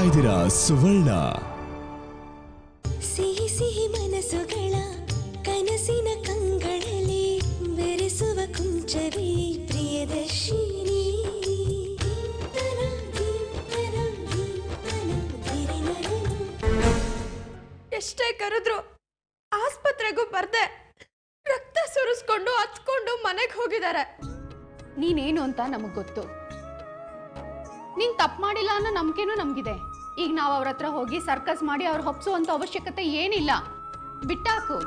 ಇದ್ದೀರಾ ಸುವರ್ಣ. ಸಿಹಿ ಸಿಹಿ ಮನಸ್ಸುಗಳ ಕನಸಿನ ಕಂಗಳಲ್ಲಿ ಬೆರೆಸುವ ಕುಂಚವೇ ಪ್ರಿಯದರ್ಶಿನಿ. ಎಷ್ಟೇ ಕರೆದ್ರು ಆಸ್ಪತ್ರೆಗೂ ಬರ್ದೆ ರಕ್ತ ಸುರಿಸ್ಕೊಂಡು ಹತ್ಕೊಂಡು ಮನೆಗೆ ಹೋಗಿದ್ದಾರೆ. ನೀನೇನು ಅಂತ ನಮಗ್ ಗೊತ್ತು. ನೀನ್ ತಪ್ಪು ಮಾಡಿಲ್ಲ ಅನ್ನೋ ನಂಬಿಕೆನೂ ನಮ್ಗಿದೆ. ಈಗ ನಾವು ಅವ್ರ ಹತ್ರ ಹೋಗಿ ಸರ್ಕಸ್ ಮಾಡಿ ಅವ್ರ ಹೊಪ್ಸುವಂತ ಅವಶ್ಯಕತೆ ಏನಿಲ್ಲ. ಬಿಟ್ಟಾಕು.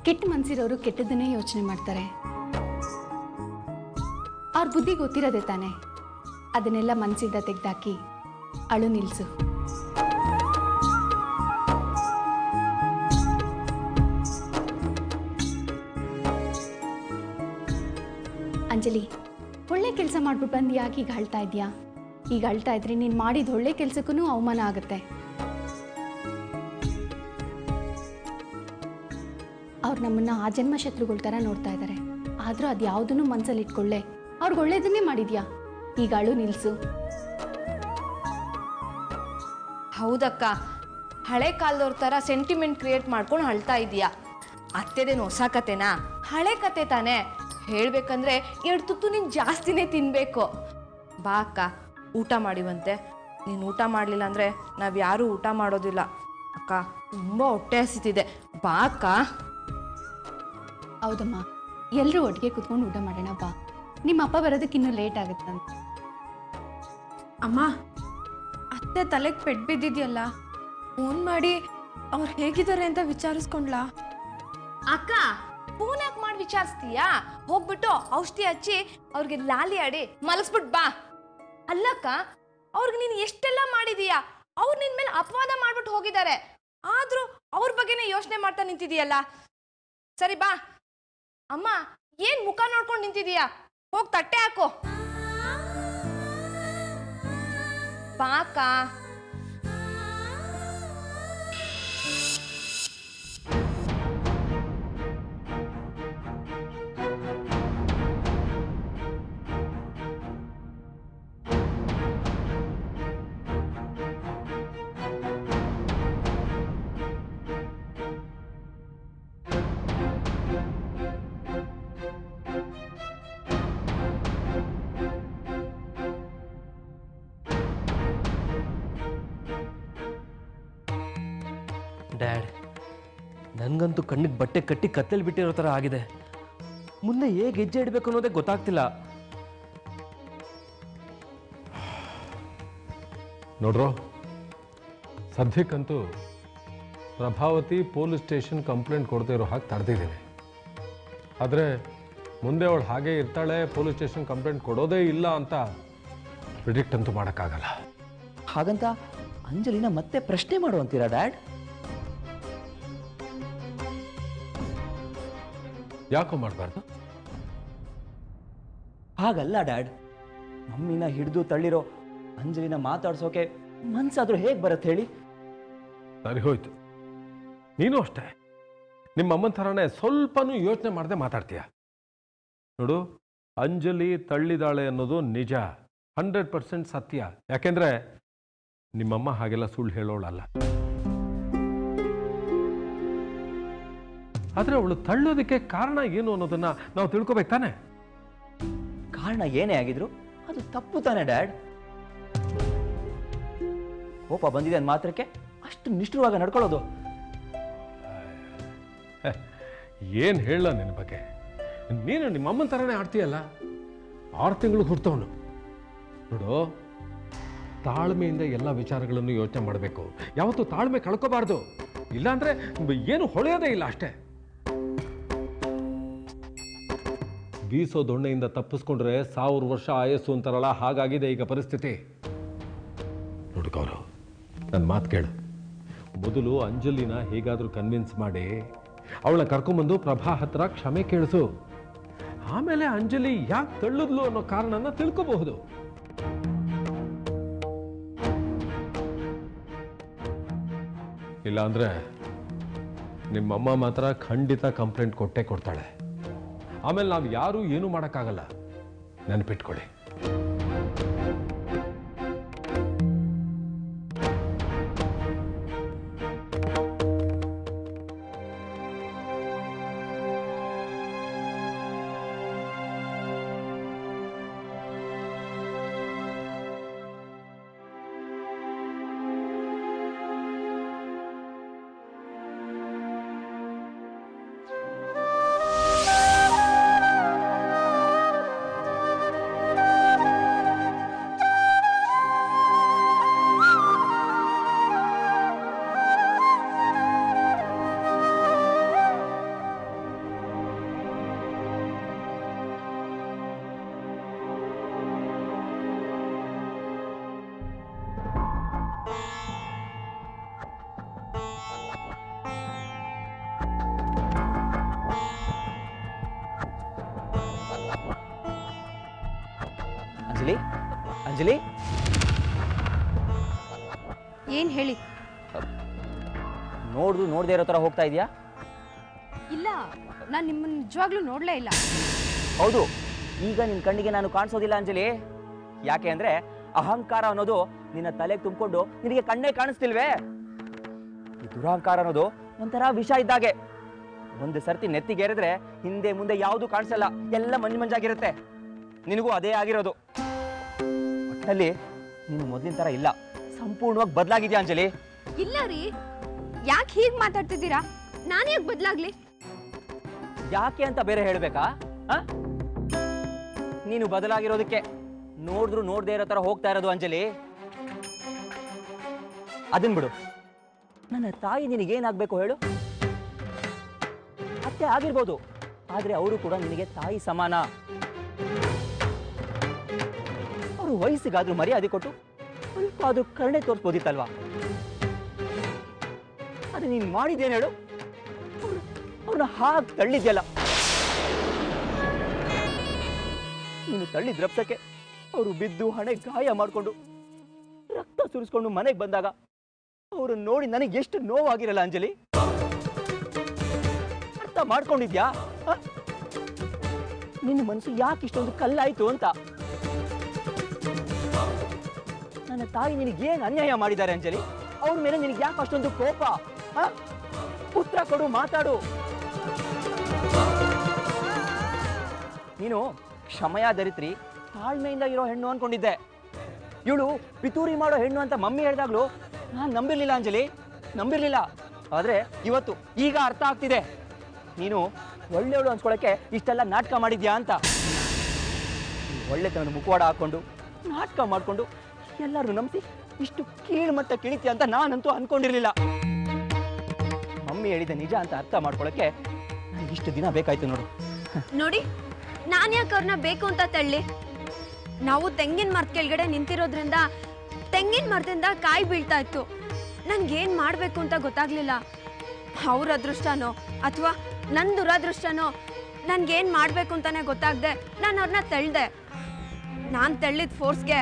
ಕೆಟ್ಟ ಮನ್ಸಿರೋರು ಕೆಟ್ಟದನ್ನೇ ಯೋಚನೆ ಮಾಡ್ತಾರೆ. ಅವ್ರ ಬುದ್ಧಿ ಗೊತ್ತಿರೋದೆ ತಾನೆ. ಅದನ್ನೆಲ್ಲ ಮನ್ಸಿಂದ ತೆಗ್ದಾಕಿ ಅಳು ನಿಲ್ಸು. ಅಂಜಲಿ, ಒಳ್ಳೆ ಕೆಲಸ ಮಾಡ್ಬಿಟ್ಟು ಬಂದು ಯಾಕೆ ಈಗ ಅಳ್ತಾ ಇದೆಯಾ? ಈಗ ಅಳ್ತಾ ಇದ್ರೆ ನೀನು ಮಾಡಿದ ಒಳ್ಳೆ ಕೆಲಸಕ್ಕೂ ಅವಮಾನ ಆಗುತ್ತೆ. ಅವ್ರು ನಮ್ಮನ್ನ ಆ ಜನ್ಮ ಶತ್ರುಗಳ ಥರ ನೋಡ್ತಾ ಇದ್ದಾರೆ. ಆದರೂ ಅದು ಯಾವುದನ್ನು ಮನಸ್ಸಲ್ಲಿ ಇಟ್ಕೊಳ್ಳೆ. ಅವ್ರಿಗೆ ಒಳ್ಳೇದನ್ನೇ ಮಾಡಿದ್ಯಾ. ಈಗ ಅಳು ನಿಲ್ಸು. ಹೌದಕ್ಕ, ಹಳೆ ಕಾಲದವ್ರ ಥರ ಸೆಂಟಿಮೆಂಟ್ ಕ್ರಿಯೇಟ್ ಮಾಡ್ಕೊಂಡು ಅಳ್ತಾ ಇದೀಯಾ. ಅತ್ತೆದೇನು ಹೊಸ ಕತೆನಾ? ಹಳೆ ಕತೆ ತಾನೇ. ಹೇಳ್ಬೇಕಂದ್ರೆ 2 ತುತ್ತು ನೀನು ಜಾಸ್ತಿನೇ ತಿನ್ಬೇಕು. ಬಾ ಅಕ್ಕ, ಊಟ ಮಾಡಿವಂತೆ. ನೀನು ಊಟ ಮಾಡಲಿಲ್ಲ ಅಂದರೆ ನಾವು ಯಾರೂ ಊಟ ಮಾಡೋದಿಲ್ಲ. ಅಕ್ಕ, ತುಂಬ ಹೊಟ್ಟೆ ಹಸಿತಿದೆ. ಬಾ ಅಕ್ಕ. ಹೌದಮ್ಮ, ಎಲ್ಲರೂ ಒಟ್ಟಿಗೆ ಕುತ್ಕೊಂಡು ಊಟ ಮಾಡೋಣ ಬಾ. ನಿಮ್ಮ ಅಪ್ಪ ಬರೋದಕ್ಕೆ ಇನ್ನೂ ಲೇಟ್ ಆಗುತ್ತಂತ. ಅಮ್ಮ, ಅತ್ತೆ ತಲೆಗೆ ಪೆಟ್ಟು ಬಿದ್ದಿದ್ಯಲ್ಲ, ಫೋನ್ ಮಾಡಿ ಅವ್ರು ಹೇಗಿದ್ದಾರೆ ಅಂತ ವಿಚಾರಿಸ್ಕೊಂಡ್ಲಾ? ಅಕ್ಕ, ಫೋನ್ ಯಾಕೆ ಮಾಡಿ ವಿಚಾರಿಸ್ತೀಯಾ? ಹೋಗ್ಬಿಟ್ಟು ಔಷಧಿ ಹಚ್ಚಿ ಅವ್ರಿಗೆ ಲಾಲಿ ಆಡಿ ಮಲಗಿಸ್ಬಿಟ್ಟು ಬಾ. ಅಲ್ಲಕ್ಕ, ಅವ್ರಿಗೆ ನೀನು ಎಷ್ಟೆಲ್ಲ ಮಾಡಿದೀಯಾ. ಅವ್ರು ನಿನ್ ಮೇಲೆ ಅಪವಾದ ಮಾಡ್ಬಿಟ್ಟು ಹೋಗಿದ್ದಾರೆ. ಆದ್ರೂ ಅವ್ರ ಬಗ್ಗೆನೇ ಯೋಚನೆ ಮಾಡ್ತಾ ನಿಂತಿದೀಯಲ್ಲ. ಸರಿ ಬಾ. ಅಮ್ಮ, ಏನ್ ಮುಖ ನೋಡ್ಕೊಂಡು ನಿಂತಿದೀಯಾ? ಹೋಗ್ ತಟ್ಟೆ ಹಾಕೋ. ಬಾ ಅಕ್ಕ. ಡ್ಯಾಡ್, ನನಗಂತೂ ಕಣ್ಣಿಗೆ ಬಟ್ಟೆ ಕಟ್ಟಿ ಕತ್ತಲ್ಲಿ ಬಿಟ್ಟಿರೋ ಥರ ಆಗಿದೆ. ಮುಂದೆ ಹೇಗೆ ಹೆಜ್ಜೆ ಇಡಬೇಕು ಅನ್ನೋದೇ ಗೊತ್ತಾಗ್ತಿಲ್ಲ. ನೋಡ್ರೋ, ಸದ್ಯಕ್ಕಂತೂ ಪ್ರಭಾವತಿ ಪೊಲೀಸ್ ಸ್ಟೇಷನ್ ಕಂಪ್ಲೇಂಟ್ ಕೊಡದೇ ಇರೋ ಹಾಗೆ ತಡೆದಿದ್ದೀನಿ. ಆದರೆ ಮುಂದೆ ಅವಳು ಹಾಗೆ ಇರ್ತಾಳೆ, ಪೊಲೀಸ್ ಸ್ಟೇಷನ್ ಕಂಪ್ಲೇಂಟ್ ಕೊಡೋದೇ ಇಲ್ಲ ಅಂತ ಪ್ರಿಡಿಕ್ಟ್ ಅಂತೂ ಮಾಡೋಕ್ಕಾಗಲ್ಲ. ಹಾಗಂತ ಅಂಜಲಿನ ಮತ್ತೆ ಪ್ರಶ್ನೆ ಮಾಡುವಂತೀರಾ ಡ್ಯಾಡ್? ಯಾಕೋ ಮಾಡಬಾರ್ದು? ಹಾಗಲ್ಲ ಡ್ಯಾಡ್, ಮಮ್ಮಿನ ಹಿಡಿದು ತಳ್ಳಿರೋ ಅಂಜಲಿನ ಮಾತಾಡ್ಸೋಕೆ ಮನ್ಸಾದ್ರೂ ಹೇಗೆ ಬರುತ್ತೆ ಹೇಳಿ? ಸರಿ ಹೋಯ್ತು, ನೀನು ಅಷ್ಟೇ ನಿಮ್ಮ ಅಮ್ಮನ ಥರನೇ ಸ್ವಲ್ಪನೂ ಯೋಚನೆ ಮಾಡದೆ ಮಾತಾಡ್ತೀಯ. ನೋಡು, ಅಂಜಲಿ ತಳ್ಳಿದಾಳೆ ಅನ್ನೋದು ನಿಜ, 100% ಸತ್ಯ. ಯಾಕೆಂದ್ರೆ ನಿಮ್ಮಮ್ಮ ಹಾಗೆಲ್ಲ ಸುಳ್ಳು ಹೇಳೋಳಲ್ಲ. ಆದ್ರೆ ಅವಳು ತಳ್ಳೋದಕ್ಕೆ ಕಾರಣ ಏನು ಅನ್ನೋದನ್ನ ನಾವು ತಿಳ್ಕೊಬೇಕು ತಾನೆ. ಕಾರಣ ಏನೇ ಆಗಿದ್ರು ಅದು ತಪ್ಪು ತಾನೆ ಡ್ಯಾಡ್? ಕೋಪ ಬಂದಿದೆ ಅಂದ ಮಾತ್ರಕ್ಕೆ ಅಷ್ಟು ನಿಷ್ಠುರವಾಗಿ ನಡ್ಕೊಳ್ಳೋದು? ಏನ್ ಹೇಳ ನಿನ್ನ ಬಗ್ಗೆ? ನೀನು ನಿಮ್ಮ ಅಮ್ಮನ ಥರನೇ ಆಡ್ತೀಯಲ್ಲ. 6 ತಿಂಗಳು ಹುಡ್ತವನು. ನೋಡು, ತಾಳ್ಮೆಯಿಂದ ಎಲ್ಲ ವಿಚಾರಗಳನ್ನು ಯೋಚನೆ ಮಾಡಬೇಕು. ಯಾವತ್ತೂ ತಾಳ್ಮೆ ಕಳ್ಕೋಬಾರ್ದು. ಇಲ್ಲಾಂದ್ರೆ ಏನು ಹೊಳೆಯೋದೇ ಇಲ್ಲ ಅಷ್ಟೇ. ಬೀಸೋ ದೊಣ್ಣೆಯಿಂದ ತಪ್ಪಿಸ್ಕೊಂಡ್ರೆ 1000 ವರ್ಷ ಆಯಸ್ಸು ಅಂತಾರಲ್ಲ, ಹಾಗಾಗಿದೆ ಈಗ ಪರಿಸ್ಥಿತಿ. ನೋಡು ಗೌರವ್, ನನ್ನ ಮಾತು ಕೇಳು. ಮೊದಲು ಅಂಜಲಿನ ಹೇಗಾದರೂ ಕನ್ವಿನ್ಸ್ ಮಾಡಿ ಅವಳನ್ನ ಕರ್ಕೊಂಬಂದು ಪ್ರಭಾ ಹತ್ರ ಕ್ಷಮೆ ಕೇಳಿಸು. ಆಮೇಲೆ ಅಂಜಲಿ ಯಾಕೆ ತಳ್ಳಿದ್ಲು ಅನ್ನೋ ಕಾರಣನ ತಿಳ್ಕೋಬಹುದು. ಇಲ್ಲಾಂದ್ರೆ ನಿಮ್ಮಮ್ಮ ಮಾತ್ರ ಖಂಡಿತ ಕಂಪ್ಲೇಂಟ್ ಕೊಟ್ಟೇ ಕೊಡ್ತಾಳೆ. ಆಮೇಲೆ ನಾವು ಯಾರೂ ಏನೂ ಮಾಡೋಕ್ಕಾಗಲ್ಲ, ನೆನಪಿಟ್ಕೊಳ್ಳಿ. ಅಂಜಲಿ ಅಂಜಲಿ ಏನ್ ಹೇಳಿ? ನೋಡದೇ ಇರೋ ಥರ ಹೋಗ್ತಾ ಇದೆಯಾ? ಇಲ್ಲ, ನಾನು ನಿಮ್ಮನ್ನ ನಿಜವಾಗ್ಲೂ ನೋಡ್ಲೇ ಇಲ್ಲ. ಹೌದು, ಈಗ ನಿನ್ನ ಕಣ್ಣಿಗೆ ನಾನು ಕಾಣಿಸೋದಿಲ್ಲ ಅಂಜಲಿ. ಯಾಕೆ ಅಂದ್ರೆ ಅಹಂಕಾರ ಅನ್ನೋದು ನಿನ್ನ ತಲೆಗೆ ತುಂಬಿಕೊಂಡು ನಿನಗೆ ಕಣ್ಣೇ ಕಾಣಿಸ್ತಿಲ್ವೇ? ಈ ದುರಹಂಕಾರ ಅನ್ನೋದು ಒಂಥರ ವಿಷ ಇದ್ದಾಗೆ. ಒಂದು ಸರ್ತಿ ನೆತ್ತಿಗೇರಿದ್ರೆ ಹಿಂದೆ ಮುಂದೆ ಯಾವುದು ಕಾಣಿಸಲ್ಲ, ಎಲ್ಲ ಮಂಜಾಗಿರುತ್ತೆ. ನಿನಗೂ ಅದೇ ಆಗಿರೋದು. ಒಟ್ಟಲ್ಲಿ ನೀನು ಮೊದಲಿನ ಥರ ಇಲ್ಲ, ಸಂಪೂರ್ಣವಾಗಿ ಬದಲಾಗಿದ್ಯಾ ಅಂಜಲಿ. ಇಲ್ಲ ರೀ, ಯಾಕೆ ಹೀಗೆ ಮಾತಾಡ್ತಿದ್ದೀರಾ? ನಾನು ಯಾಕೆ ಬದಲಾಗ್ಲಿ? ಯಾಕೆ ಅಂತ ಬೇರೆ ಹೇಳ್ಬೇಕಾ? ನೀನು ಬದಲಾಗಿರೋದಕ್ಕೆ ನೋಡದೇ ಇರೋ ತರ ಹೋಗ್ತಾ ಇರೋದು ಅಂಜಲಿ. ಅದನ್ ಬಿಡು, ನನ್ನ ತಾಯಿ ನಿನಗೇನಾಗ್ಬೇಕು ಹೇಳು? ಅತ್ತೆ ಆಗಿರ್ಬೋದು, ಆದ್ರೆ ಅವರು ಕೂಡ ನಿನಗೆ ತಾಯಿ ಸಮಾನ. ಅವರು ವಯಸ್ಸಿಗಾದ್ರೂ ಮರ್ಯಾದೆ ಕೊಟ್ಟು ಸ್ವಲ್ಪ ಆದ್ರೂ ಕರುಣೆ ತೋರಿಸ್ಬೋದಿತ್ತಲ್ವಾ? ಅದು ನೀನು ಮಾಡಿದ್ದೇನು ಹೇಳು? ಅವ್ರನ್ನ ಹಾಗೆ ತಳ್ಳಿದ್ಯಲ್ಲ. ನೀನು ತಳ್ಳಿದ ರಪ್ಸಕ್ಕೆ ಅವರು ಬಿದ್ದು ಹಣೆ ಗಾಯ ಮಾಡಿಕೊಂಡು ರಕ್ತ ಸುರಿಸ್ಕೊಂಡು ಮನೆಗೆ ಬಂದಾಗ ಅವ್ರನ್ನ ನೋಡಿ ನನಗೆ ಎಷ್ಟು ನೋವಾಗಿರಲ್ಲ ಅಂಜಲಿ. ಅರ್ಥ ಮಾಡ್ಕೊಂಡಿದ್ಯಾ? ನಿನ್ನ ಮನಸ್ಸು ಯಾಕೆ ಇಷ್ಟೊಂದು ಕಲ್ಲಾಯ್ತು ಅಂತ. ನನ್ನ ತಾಯಿ ನಿನಗೇನು ಅನ್ಯಾಯ ಮಾಡಿದ್ದಾರೆ ಅಂಜಲಿ? ಅವ್ರ ಮೇಲೆ ನಿನಗೆ ಯಾಕೆ ಅಷ್ಟೊಂದು ಕೋಪ? ಉತ್ತರ ಕೊಡು, ಮಾತಾಡು. ನೀನು ಕ್ಷಮಯಾಧರಿತ್ರಿ, ತಾಳ್ಮೆಯಿಂದ ಇರೋ ಹೆಣ್ಣು ಅನ್ಕೊಂಡಿದ್ದೆ. ಇವಳು ಪಿತೂರಿ ಮಾಡೋ ಹೆಣ್ಣು ಅಂತ ಮಮ್ಮಿ ಹೇಳಿದಾಗ್ಲೂ ನಾನು ನಂಬಿರ್ಲಿಲ್ಲ ಅಂಜಲಿ, ನಂಬಿರ್ಲಿಲ್ಲ. ಆದ್ರೆ ಇವತ್ತು ಈಗ ಅರ್ಥ ಆಗ್ತಿದೆ, ನೀನು ಒಳ್ಳೆಯವಳು ಅನ್ಸ್ಕೊಳಕ್ಕೆ ಇಷ್ಟೆಲ್ಲ ನಾಟಕ ಮಾಡಿದ್ಯಾ ಅಂತ. ಒಳ್ಳೆತನದ ಮುಖವಾಡ ಹಾಕೊಂಡು ನಾಟಕ ಮಾಡ್ಕೊಂಡು ಎಲ್ಲರೂ ನಂಬಿಸಿ ಇಷ್ಟು ಕೀಳ್ಮಟ್ಟ ಕಿಳಿತೀಯ ಅಂತ ನಾನಂತೂ ಅನ್ಕೊಂಡಿರ್ಲಿಲ್ಲ. ಮಮ್ಮಿ ಹೇಳಿದ ನಿಜ ಅಂತ ಅರ್ಥ ಮಾಡ್ಕೊಳಕ್ಕೆ ನನಗೆ ಇಷ್ಟು ದಿನ ಬೇಕಾಯ್ತು ನೋಡು. ನೋಡಿ, ನಾನು ಯಾಕೆ ಅವ್ರನ್ನ ಬೇಕು ಅಂತ ತಳ್ಳಿ? ನಾವು ತೆಂಗಿನ ಮರದ ಕೆಳಗಡೆ ನಿಂತಿರೋದ್ರಿಂದ ತೆಂಗಿನ ಮರದಿಂದ ಕಾಯಿ ಬೀಳ್ತಾ ಇತ್ತು. ನನ್ಗೇನ್ ಮಾಡ್ಬೇಕು ಅಂತ ಗೊತ್ತಾಗ್ಲಿಲ್ಲ. ಅವ್ರ ಅದೃಷ್ಟನೋ ಅಥವಾ ನನ್ನ ದುರಾದೃಷ್ಟನೋ, ನನ್ಗೇನ್ ಮಾಡ್ಬೇಕು ಅಂತಾನೆ ಗೊತ್ತಾಗ್ದೆ ನಾನು ಅವ್ರನ್ನ ತಳ್ದೆ. ನಾನು ತಳ್ಳಿದ ಫೋರ್ಸ್ಗೆ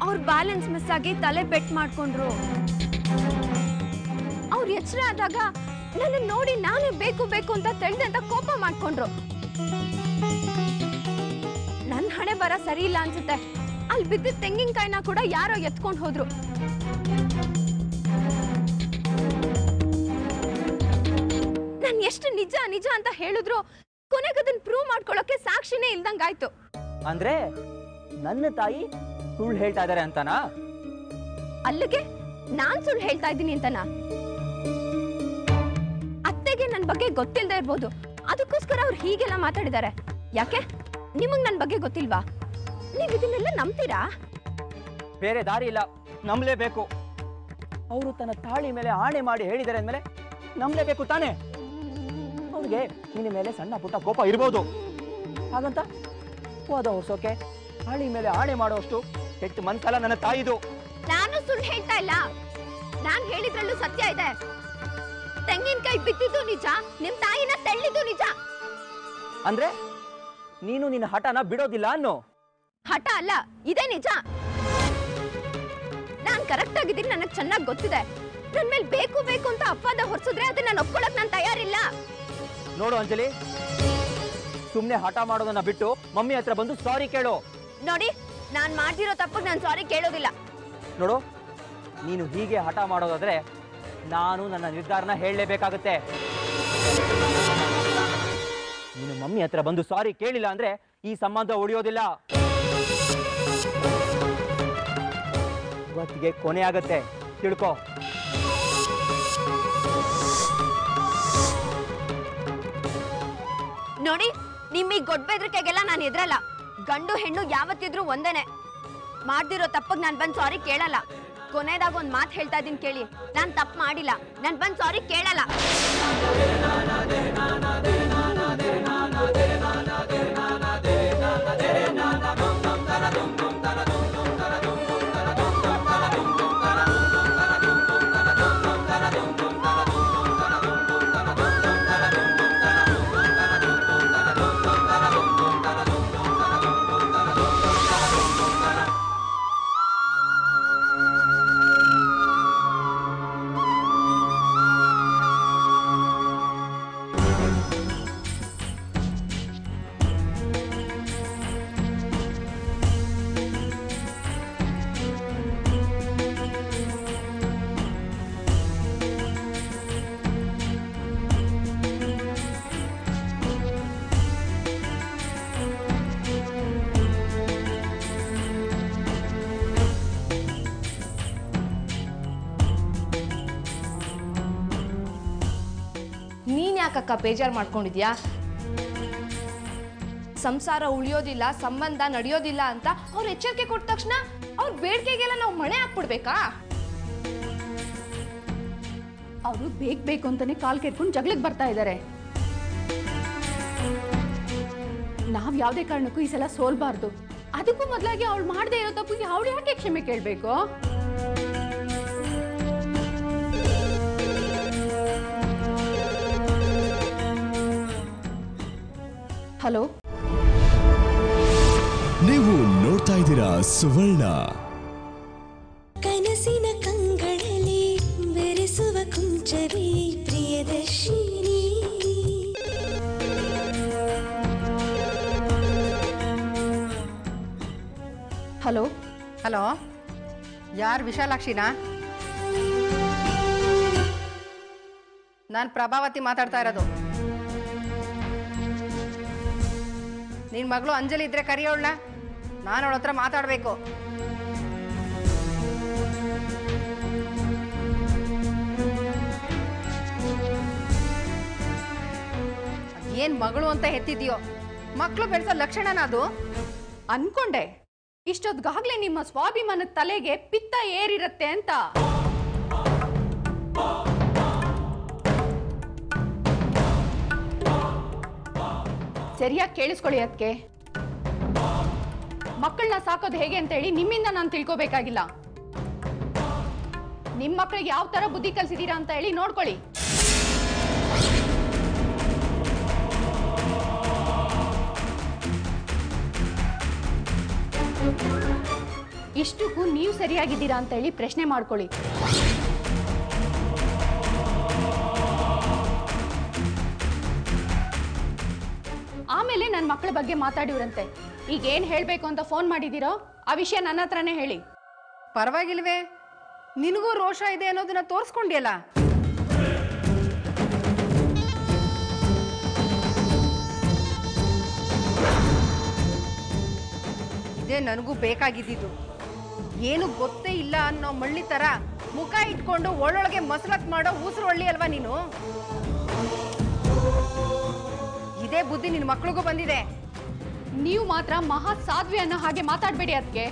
ಅವ್ರ ಬ್ಯಾಲೆನ್ಸ್ ಮಿಸ್ ಆಗಿ ತಲೆ ಪೆಟ್ ಮಾಡ್ಕೊಂಡ್ರು. ಅವ್ರ ಎಚ್ಚರ ಆದಾಗ ನನ್ನ ನೋಡಿ ನಾನು ಬೇಕು ಅಂತ ತಳ್ದೆ ಅಂತ ಕೋಪ ಮಾಡ್ಕೊಂಡ್ರು. ನನ್ನ ಹಣೆ ಬರ ಸರಿ ಇಲ್ಲ ಅನ್ಸುತ್ತೆ. ಅಲ್ಲಿ ಬಿದ್ದಿದ್ದ ತೆಂಗಿನಕಾಯಿನ ಕೂಡ ಯಾರೋ ಎತ್ಕೊಂಡು ಹೋದ್ರು. ನಾನು ಎಷ್ಟು ನಿಜ ಅಂತ ಹೇಳಿದ್ರು ಕೊನೆಗೆ ಅದನ್ನ ಪ್ರೂವ್ ಮಾಡ್ಕೊಳ್ಳೋಕೆ ಸಾಕ್ಷಿನೇ ಇಲ್ದಂಗಾಯ್ತು. ಅಂದ್ರೆ ನನ್ನ ತಾಯಿ ಸುಳ್ಳು ಹೇಳ್ತಾ ಇದಾರೆ ಅಂತನಾ? ಅಲ್ಲಿಗೆ ನಾನ್ ಸುಳ್ಳು ಹೇಳ್ತಾ ಇದ್ದೀನಿ ಅಂತನಾ? ಅತ್ತೆಗೆ ನನ್ನ ಬಗ್ಗೆ ಗೊತ್ತಿಲ್ಲದೆ ಇರ್ಬೋದು, ಅದಕ್ಕೋಸ್ಕರ ಅವ್ರು ಹೀಗೆಲ್ಲ ಮಾತಾಡಿದ್ದಾರೆ. ಯಾಕೆ ನಿಮಗ್ ನನ್ನ ಬಗ್ಗೆ ಗೊತ್ತಿಲ್ವಾ? ನೀವು ಇದನ್ನೆಲ್ಲ ನಂಬ್ತೀರಾ? ಬೇರೆ ದಾರಿ ಇಲ್ಲ, ನಂಬಲೇಬೇಕು. ಅವರು ತನ್ನ ತಾಳಿ ಮೇಲೆ ಆಣೆ ಮಾಡಿ ಹೇಳಿದ್ದಾರೆ ಅಂದ್ಮೇಲೆ ನಂಬಲೇಬೇಕು ತಾನೆ. ಅವ್ರಿಗೆ ನಿನ್ನ ಮೇಲೆ ಸಣ್ಣ ಪುಟ್ಟ ಕೋಪ ಇರ್ಬೋದು, ಹಾಗಂತ ಹೋದ ಹೊರ್ಸೋಕೆ ತಾಳಿ ಮೇಲೆ ಆಣೆ ಮಾಡೋಷ್ಟು ಕೆಟ್ಟ ಮನ್ಸಲ್ಲ ನನ್ನ ತಾಯಿದು. ನಾನು ಸುಳ್ಳು ಹೇಳ್ತಾ ಇಲ್ಲ, ನಾನ್ ಹೇಳಿದ್ರಲ್ಲೂ ಸತ್ಯ ಇದೆ. ತೆಂಗಿನಕಾಯಿ ಬಿದ್ದಿದ್ದು ನಿಜ, ನಿಮ್ ತಾಯಿನ ತೆಳ್ಳಿದ್ದು ನಿಜ. ಅಂದ್ರೆ ನೀನು ನಿನ್ನ ಹಠನ ಬಿಡೋದಿಲ್ಲ ಅನ್ನೋ? ಹಠ ಅಲ್ಲ, ಇದೇ ನಿಜ. ನಾನ್ ಕರೆಕ್ಟ್ ಆಗಿದ್ದೀನಿ, ನನಗೆ ಚೆನ್ನಾಗಿ ಗೊತ್ತಿದೆ. ನನ್ ಮೇಲೆ ಬೇಕು ಅಂತ ಅಪವಾದ ಹೊರಿಸಿದ್ರೆ ಅದನ್ನ ನಾನು ಒಪ್ಕೊಳಕ್ ನಾನು ತಯಾರಿಲ್ಲ. ನೋಡು ಅಂಜಲಿ, ಸುಮ್ನೆ ಹಠ ಮಾಡೋದನ್ನ ಬಿಟ್ಟು ಮಮ್ಮಿ ಹತ್ರ ಬಂದು ಸಾರಿ ಕೇಳು. ನೋಡಿ, ನಾನ್ ಮಾಡ್ತಿರೋ ತಪ್ಪಿಗೆ ನಾನು ಸಾರಿ ಕೇಳೋದಿಲ್ಲ. ನೋಡು, ನೀನು ಹೀಗೆ ಹಠ ಮಾಡೋದಾದ್ರೆ ನಾನು ನನ್ನ ನಿರ್ಧಾರನ ಹೇಳಲೇಬೇಕಾಗುತ್ತೆ. ನೀನು ಮಮ್ಮಿ ಹತ್ರ ಬಂದು ಸಾರಿ ಕೇಳಿಲ್ಲ ಅಂದ್ರೆ ಈ ಸಂಬಂಧ ಉಳಿಯೋದಿಲ್ಲ. ಇವತ್ತಿಗೆ ಕೊನೆ ಆಗತ್ತೆ, ತಿಳ್ಕೊ. ನೋಡಿ, ನಿಮ್ಮೀ ಗೊಡ್ಬೆದ್ರಿಕೆಗೆಲ್ಲ ನಾನು ಎದ್ರಲ್ಲ. ಗಂಡು ಹೆಣ್ಣು ಯಾವತ್ತಿದ್ರು ಒಂದೇನೆ. ಮಾಡ್ದಿರೋ ತಪ್ಪಿಗೆ ನಾನು ಬಂದು ಸಾರಿ ಕೇಳಲ್ಲ. ಕೊನೆದಾಗ ಒಂದು ಮಾತು ಹೇಳ್ತಾ ಇದ್ದೀನಿ ಕೇಳಿ, ನಾನು ತಪ್ಪು ಮಾಡಿಲ್ಲ, ನಾನು ಬಂದು ಸಾರಿ ಕೇಳಲ್ಲ. ಯಾಕಕ್ಕ ಬೇಜಾರು ಮಾಡ್ಕೊಂಡಿದ್ಯಾ? ಸಂಸಾರ ಉಳಿಯೋದಿಲ್ಲ, ಸಂಬಂಧ ನಡೆಯೋದಿಲ್ಲ ಅಂತ ಅವ್ರು ಎಚ್ಚರಿಕೆ ಕೊಟ್ಟ ತಕ್ಷಣ ಅವ್ರ ಬೇಡಿಕೆಗೆಲ್ಲ ನಾವು ಮಣೆ ಹಾಕ್ಬಿಡ್ಬೇಕಾ? ಅವರು ಬೇಕು ಅಂತಾನೆ ಕಾಲ್ ಕೆರ್ಕೊಂಡು ಜಗಳಕ್ಕೆ ಬರ್ತಾ ಇದ್ದಾರೆ. ನಾವ್ ಯಾವುದೇ ಕಾರಣಕ್ಕೂ ಈ ಸಲ ಸೋಲ್ಬಾರ್ದು. ಅದಕ್ಕೂ ಮೊದಲಾಗಿ ಅವಳು ಮಾಡದೇ ಇರೋ ತಪ್ಪಿಗೆ ಅವಳು ಯಾಕೆ ಕ್ಷಮೆ ಕೇಳಬೇಕು? ಹಲೋ, ನೀವು ನೋಡ್ತಾ ಇದ್ದೀರಾ ಸುವರ್ಣ. ಕನಸಿನ ಕಂಗಳಲ್ಲಿ ಬೆರೆಸುವ ಕುಂಚವೇ ಪ್ರಿಯದರ್ಶಿನಿ. ಹಲೋ ಹಲೋ, ಯಾರು? ವಿಶಾಲಾಕ್ಷಿನಾ? ನಾನು ಪ್ರಭಾವತಿ ಮಾತಾಡ್ತಾ ಇರೋದು. ನಿನ್ನ ಮಗಳು ಅಂಜಲಿ ಇದ್ರೆ ಕರಿಯೋಳ್ನ, ನಾನು ಅವಳ ಹತ್ರ ಮಾತಾಡಬೇಕು. ಏನ್ ಮಗಳು ಅಂತ ಹೆತ್ತಿದ್ಯೋ, ಮಕ್ಕಳು ಬೆಳೆಸೋ ಲಕ್ಷಣನ ಅದು? ಅನ್ಕೊಂಡೆ ಇಷ್ಟೊದ್ಗಾಗ್ಲೇ ನಿಮ್ಮ ಸ್ವಾಭಿಮಾನದ ತಲೆಗೆ ಪಿತ್ತ ಏರಿರತ್ತೆ ಅಂತ. ಸರಿಯಾಗಿ ಕೇಳಿಸ್ಕೊಳ್ಳಿ. ಅದಕ್ಕೆ ಮಕ್ಕಳನ್ನ ಸಾಕೋದು ಹೇಗೆ ಅಂತ ಹೇಳಿ ನಿಮ್ಮಿಂದ ನಾನು ತಿಳ್ಕೋಬೇಕಾಗಿಲ್ಲ. ನಿಮ್ಮ ಮಕ್ಕಳಿಗೆ ಯಾವ ತರ ಬುದ್ಧಿ ಕಲಿಸಿದೀರಾ ಅಂತ ಹೇಳಿ ನೋಡ್ಕೊಳ್ಳಿ. ಇಷ್ಟಕ್ಕೂ ನೀವು ಸರಿಯಾಗಿದ್ದೀರಾ ಅಂತ ಹೇಳಿ ಪ್ರಶ್ನೆ ಮಾಡ್ಕೊಳ್ಳಿ. ಆಮೇಲೆ ನನ್ನ ಮಕ್ಕಳ ಬಗ್ಗೆ ಮಾತಾಡಿವ್ರಂತೆ. ಈಗ ಏನ್ ಹೇಳ್ಬೇಕು ಅಂತ ಫೋನ್ ಮಾಡಿದ್ದೀರೋ ಆ ವಿಷಯ ನನ್ನ ಹತ್ರನೇ ಹೇಳಿ. ಪರವಾಗಿಲ್ವೇ, ನಿನಗೂ ರೋಷ ಇದೆ ಅನ್ನೋದನ್ನ ತೋರಿಸ್ಕೊಂಡಿಯಲ್ಲ. ಇದೇ ನನಗೂ ಬೇಕಾಗಿದ್ದಿದ್ದು. ಏನು ಗೊತ್ತೇ ಇಲ್ಲ ಅನ್ನೋ ಮಳ್ಳಿ ತರ ಮುಖ ಇಟ್ಕೊಂಡು ಒಳ್ಳೊಳಗೆ ಮಸಲತ್ ಮಾಡೋ ಉಸಿರು ಒಳ್ಳಿ ಅಲ್ವಾ ನೀನು? ಇದೇ ಬುದ್ಧಿ ನಿನ್ನ ಮಕ್ಳಿಗೂ ಬಂದಿದೆ. ನೀವು ಮಾತ್ರ ಮಹಾ ಸಾಧ್ವಿ ಅನ್ನೋ ಹಾಗೆ ಮಾತಾಡಬೇಡಿ. ಅದಕ್ಕೆ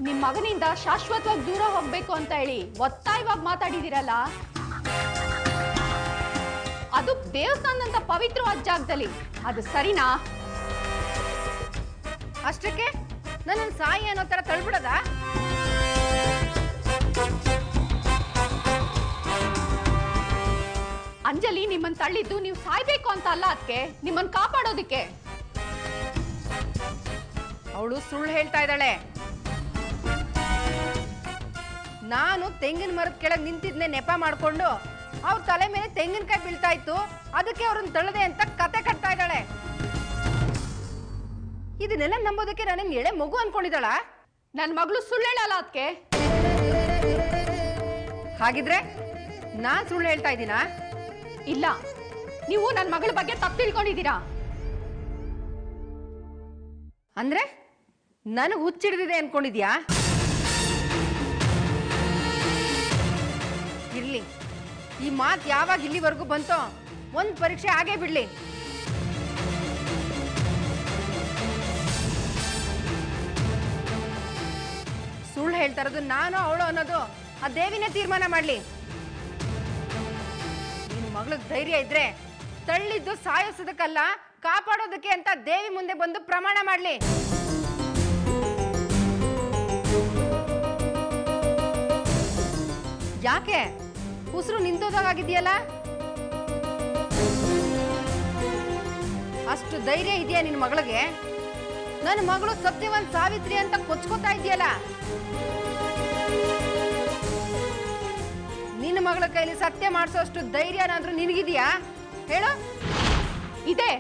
ನಿಮ್ಮ ಮಗನಿಂದ ಶಾಶ್ವತವಾಗಿ ದೂರ ಹೋಗ್ಬೇಕು ಅಂತ ಹೇಳಿ ಒತ್ತಾಯವಾಗಿ ಮಾತಾಡಿದಿರಲ್ಲ, ಅದು ದೇವಸ್ಥಾನದಂತ ಪವಿತ್ರವಾದ ಜಾಗದಲ್ಲಿ. ಅದು ಸರಿನಾ? ಅಷ್ಟಕ್ಕೆ ನನ್ನ ಸಾಯಿ ಅನ್ನೋ ತರ ತಳ್ಬಿಡದ? ಅಂಜಲಿ ನಿಮ್ಮನ್ನ ತಳ್ಳಿದ್ದು ನೀವು ಸಾಯ್ಬೇಕು ಅಂತ ಅಲ್ಲ, ಅದಕ್ಕೆ ನಿಮ್ಮನ್ನ ಕಾಪಾಡೋದಿಕ್ಕೆ. ಅವಳು ಸುಳ್ಳು ಹೇಳ್ತಾ ಇದ್ದಾಳೆ. ನಾನು ತೆಂಗಿನ ಮರದ ಕೆಳಗೆ ನಿಂತಿದ್ನೆ ನೆಪ ಮಾಡ್ಕೊಂಡು ಅವ್ರ ತಲೆ ಮೇಲೆ ತೆಂಗಿನಕಾಯಿ ಬೀಳ್ತಾ ಇತ್ತು, ಅದಕ್ಕೆ ಅವ್ರನ್ನ ತಳ್ಳದೆ ಅಂತ ಕತೆ ಕಟ್ತಾ ಇದ್ದಾಳೆ. ಇದನ್ನೆಲ್ಲ ನಂಬೋದಕ್ಕೆ ನಾನೇನ್ ಎಳೆ ಮಗು ಅನ್ಕೊಂಡಿದ್ದಾಳ? ನನ್ನ ಮಗಳು ಸುಳ್ಳು ಹೇಳಲ್ಲ ಅದಕ್ಕೆ. ಹಾಗಿದ್ರೆ ನಾನ್ ಸುಳ್ಳು ಹೇಳ್ತಾ ಇದ್ದೀನಾ? ಇಲ್ಲ, ನೀವು ನನ್ನ ಮಗಳ ಬಗ್ಗೆ ತಪ್ಪು ತಿಳ್ಕೊಂಡಿದ್ದೀರಾ. ಅಂದ್ರೆ ನನಗೆ ಹುಚ್ಚಿಡ್ದಿದೆ ಅನ್ಕೊಂಡಿದ್ಯಾ? ಇರ್ಲಿ, ಈ ಮಾತು ಯಾವಾಗ ಇಲ್ಲಿವರೆಗೂ ಬಂತೋ ಒಂದು ಪರೀಕ್ಷೆ ಆಗೇ ಬಿಡ್ಲಿ. ಸುಳ್ಳು ಹೇಳ್ತಾ ಇರೋದು ನಾನು ಅವಳು ಅನ್ನೋದು ಆ ದೇವಿನೇ ತೀರ್ಮಾನ ಮಾಡ್ಲಿ. ನಿನ್ ಮಗಳಿಗೆ ಧೈರ್ಯ ಇದ್ರೆ ತಳ್ಳಿದ್ದು ಸಾಯಿಸೋದಕ್ಕಲ್ಲ, ಕಾಪಾಡೋದಕ್ಕೆ ಅಂತ ದೇವಿ ಮುಂದೆ ಬಂದು ಪ್ರಮಾಣ ಮಾಡ್ಲಿ. ಯಾಕೆ ಉಸಿರು ನಿಂತೋದಾಗಿದೆಯಲ್ಲ? ಅಷ್ಟು ಧೈರ್ಯ ಇದೆಯಾ ನಿನ್ನ ಮಗಳಿಗೆ? ನನ್ನ ಮಗಳು ಸತ್ಯವಂತ ಸಾವಿತ್ರಿ ಅಂತ ಕೊಚ್ಕೋತಾ ಇದೆಯಲ್ಲ. ನಿನ್ನ ಮಗಳ ಕೈಲಿ ಸತ್ಯ ಮಾಡಿಸೋಷ್ಟು ಧೈರ್ಯ ಏನಾದ್ರೂ ನಿನಗಿದೆಯಾ ಹೇಳು? ಇದೆ.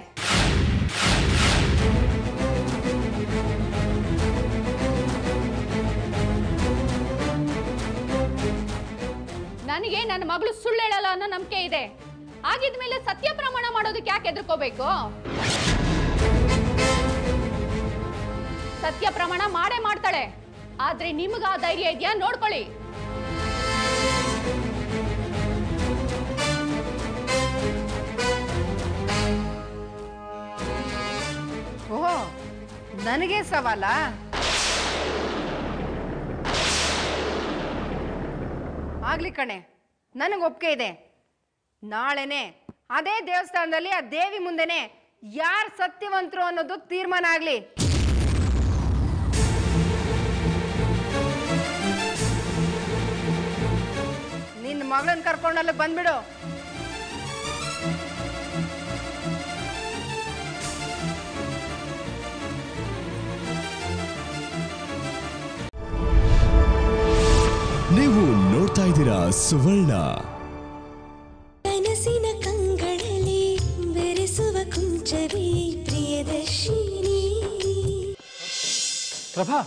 ನನಗೆ ನನ್ನ ಮಗಳು ಸುಳ್ಳು ಹೇಳಲ್ಲ ಅನ್ನೋ ನಂಬಿಕೆ ಇದೆ. ಆಗಿದ್ಮೇಲೆ ಸತ್ಯ ಪ್ರಮಾಣ ಮಾಡೋದಕ್ಕೆ ಯಾಕೆ ಹೆದರ್ಕೋಬೇಕು? ಸತ್ಯ ಪ್ರಮಾಣ ಮಾಡೇ ಮಾಡ್ತಾಳೆ. ಆದ್ರೆ ನಿಮ್ಗ ಆ ಧೈರ್ಯ ಇದೆಯಾ ನೋಡ್ಕೊಳ್ಳಿ. ಓಹೋ, ನನಗೆ ಸವಾಲ? ಆಗ್ಲಿ ಕಣೆ, ನನಗೆ ಒಪ್ಪಿಗೆ ಇದೆ. ನಾಳೆನೆ ಅದೇ ದೇವಸ್ಥಾನದಲ್ಲಿ ಆ ದೇವಿ ಮುಂದೆನೆ ಯಾರು ಸತ್ಯವಂತರು ಅನ್ನೋದು ತೀರ್ಮಾನ ಆಗ್ಲಿ. ನಿನ್ನ ಮಗಳನ್ನ ಕರ್ಕೊಂಡಲ್ಲಿ ಬಂದ್ಬಿಡು. ನೀವು ನೋಡ್ತಾ ಇದ್ದೀರಾ ಸುವರ್ಣ. ಕನಸಿನ ಕಂಗಳಲ್ಲಿ ಬೆರೆಸುವ ಕುಂಚವೇ ಪ್ರಿಯದರ್ಶಿನಿ. ಪ್ರಭಾ,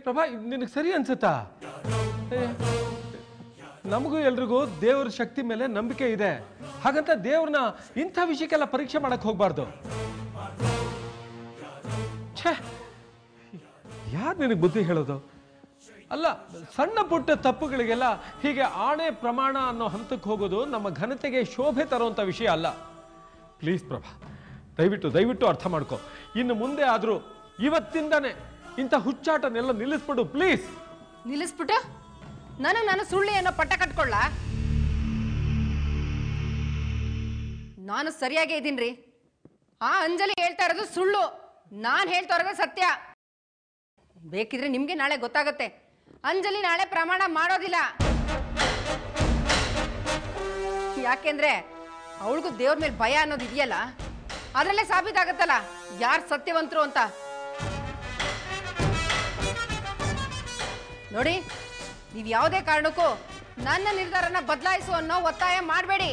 ಪ್ರಭಾ, ನಿನಗೆ ಸರಿ ಅನ್ಸುತ್ತಾ? ನಮಗೂ ಎಲ್ರಿಗೂ ದೇವ್ರ ಶಕ್ತಿ ಮೇಲೆ ನಂಬಿಕೆ ಇದೆ. ಹಾಗಂತ ದೇವ್ರನ್ನ ಇಂಥ ವಿಷಯಕ್ಕೆಲ್ಲ ಪರೀಕ್ಷೆ ಮಾಡಕ್ ಹೋಗ್ಬಾರ್ದು. ಛೇ, ಯಾರು ನಿನಗೆ ಬುದ್ಧಿ ಹೇಳೋದು? ಅಲ್ಲ, ಸಣ್ಣ ಪುಟ್ಟ ತಪ್ಪುಗಳಿಗೆಲ್ಲ ಹೀಗೆ ಆಣೆ ಪ್ರಮಾಣ ಅನ್ನೋ ಹಂತಕ್ಕೆ ಹೋಗೋದು ನಮ್ಮ ಘನತೆಗೆ ಶೋಭೆ ತರುವಂಥ ವಿಷಯ ಅಲ್ಲ. ಪ್ಲೀಸ್ ಪ್ರಭಾ, ದಯವಿಟ್ಟು ಅರ್ಥ ಮಾಡ್ಕೊ. ಇನ್ನು ಮುಂದೆ ಆದರೂ ಇವತ್ತಿಂದಾನೆ ಇಂಥ ಹುಚ್ಚಾಟನೆಲ್ಲ ನಿಲ್ಲಿಸ್ಬಿಡು ಪ್ಲೀಸ್. ನಿಲ್ಲಿಸ್ಬಿಟ್ಟು ನಾನು ಸುಳ್ಳಿ ಅನ್ನೋ ಪಟ್ಟ ಕಟ್ಕೊಳ್ಳ? ನಾನು ಸರಿಯಾಗೇ ಇದ್ದೀನ್ರಿ. ಆ ಅಂಜಲಿ ಹೇಳ್ತಾ ಇರೋದು ಸುಳ್ಳು, ನಾನು ಹೇಳ್ತಾ ಇರೋದು ಸತ್ಯ. ಬೇಕಿದ್ರೆ ನಿಮ್ಗೆ ನಾಳೆ ಗೊತ್ತಾಗತ್ತೆ. ಅಂಜಲಿ ನಾಳೆ ಪ್ರಮಾಣ ಮಾಡೋದಿಲ್ಲ. ಯಾಕೆಂದ್ರೆ ಅವಳಿಗೂ ದೇವ್ರ ಮೇಲೆ ಭಯ ಅನ್ನೋದು ಇದೆಯಲ್ಲ, ಅದರಲ್ಲೇ ಸಾಬೀತಾಗತ್ತಲ್ಲ ಯಾರು ಸತ್ಯವಂತರು ಅಂತ. ನೋಡಿ, ನೀವು ಯಾವುದೇ ಕಾರಣಕ್ಕೂ ನನ್ನ ನಿರ್ಧಾರನ ಬದಲಾಯಿಸು ಅನ್ನೋ ಒತ್ತಾಯ ಮಾಡಬೇಡಿ.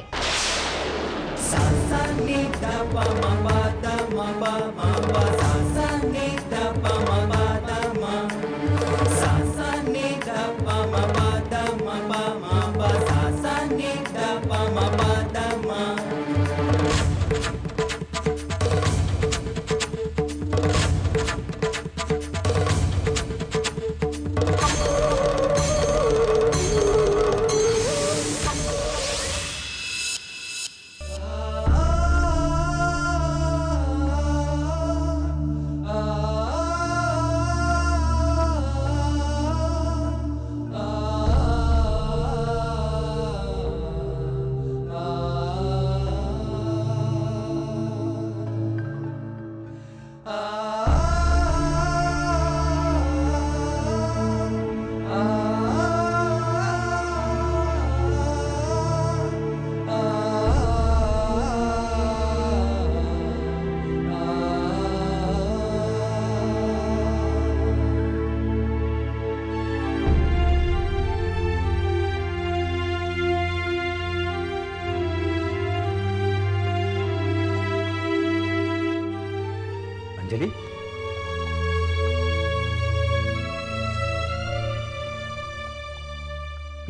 ಅಂಜಲಿ,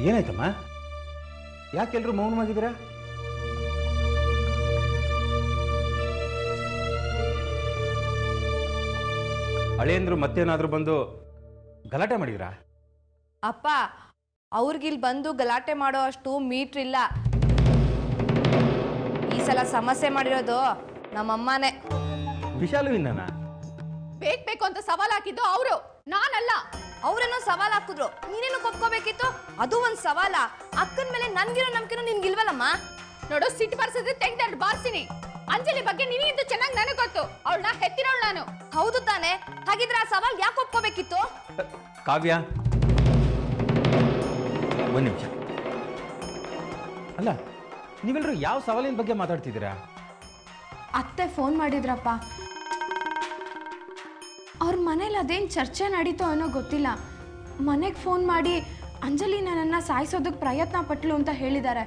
ಏನಾಯ್ತಮ್ಮ? ಯಾಕೆಲ್ರೂ ಮೌನವಾಗಿದ್ದೀರಾ? ಹಳೆಯಂದ್ರು ಮತ್ತೇನಾದ್ರೂ ಬಂದು ಗಲಾಟೆ ಮಾಡಿದ್ರಾ? ಅಪ್ಪ, ಅವ್ರಿಗಿಲ್ ಬಂದು ಗಲಾಟೆ ಮಾಡೋ ಅಷ್ಟು ಮೀಟ್ರ್ ಇಲ್ಲ. ಈ ಸಲ ಸಮಸ್ಯೆ ಮಾಡಿರೋದು ನಮ್ಮಮ್ಮನೇ. ವಿಶಾಲುವಿನ ಬೇಕು ಅಂತ ಸವಾಲ್ ಹಾಕಿದ್ದು ಅವರು, ನಾನಲ್ಲ. ಅವ್ರೇನೋ ಸವಾಲ್ ಹಾಕಿದ್ರು, ನೀನೇನು ಒಪ್ಕೋಬೇಕಿತ್ತು? ಅದು ಒಂದ್ ಸವಾಲ? ಅಕ್ಕನ ಮೇಲೆ ನನ್ಗಿರೋ ನಂಬಿಕೆನೂ ನಿನ್ಗಿಲ್ವಲ್ಲಮ್ಮ? ನೋಡು, ಸಿಟ್ಟು ಬರ್ಸಿದ್ರೆ ತೆಗ್ದು ಬಾರ್ಸಿನಿ. ಅಂಜಲಿ ಬಗ್ಗೆ ನಿನಗಿಂತ ಚೆನ್ನಾಗಿ ನನಗೆ ಗೊತ್ತು. ಅವಳನ್ನ ಹೆತ್ತಿರೋಳು ನಾನು. ಹೌದು ತಾನೆ? ಹಾಗಿದ್ರೆ ಆ ಸವಾಲ್ ಯಾಕೆ ಒಪ್ಕೋಬೇಕಿತ್ತು? ಕಾವ್ಯ, ಒಂದು ನಿಮಿಷ. ಅಲ್ಲ, ನೀವೆಲ್ಲರೂ ಯಾವ ಸವಾಲಿನ ಬಗ್ಗೆ ಮಾತಾಡ್ತಿದ್ದೀರಾ? ಅತ್ತೆ ಫೋನ್ ಮಾಡಿದ್ರಪ್ಪ. ಅವ್ರ ಮನೇಲಿ ಅದೇನು ಚರ್ಚೆ ನಡೀತೋ ಅನ್ನೋ ಗೊತ್ತಿಲ್ಲ. ಮನೆಗೆ ಫೋನ್ ಮಾಡಿ ಅಂಜಲಿ ನನ್ನನ್ನು ಸಾಯಿಸೋದಕ್ಕೆ ಪ್ರಯತ್ನ ಪಟ್ಲು ಅಂತ ಹೇಳಿದ್ದಾರೆ.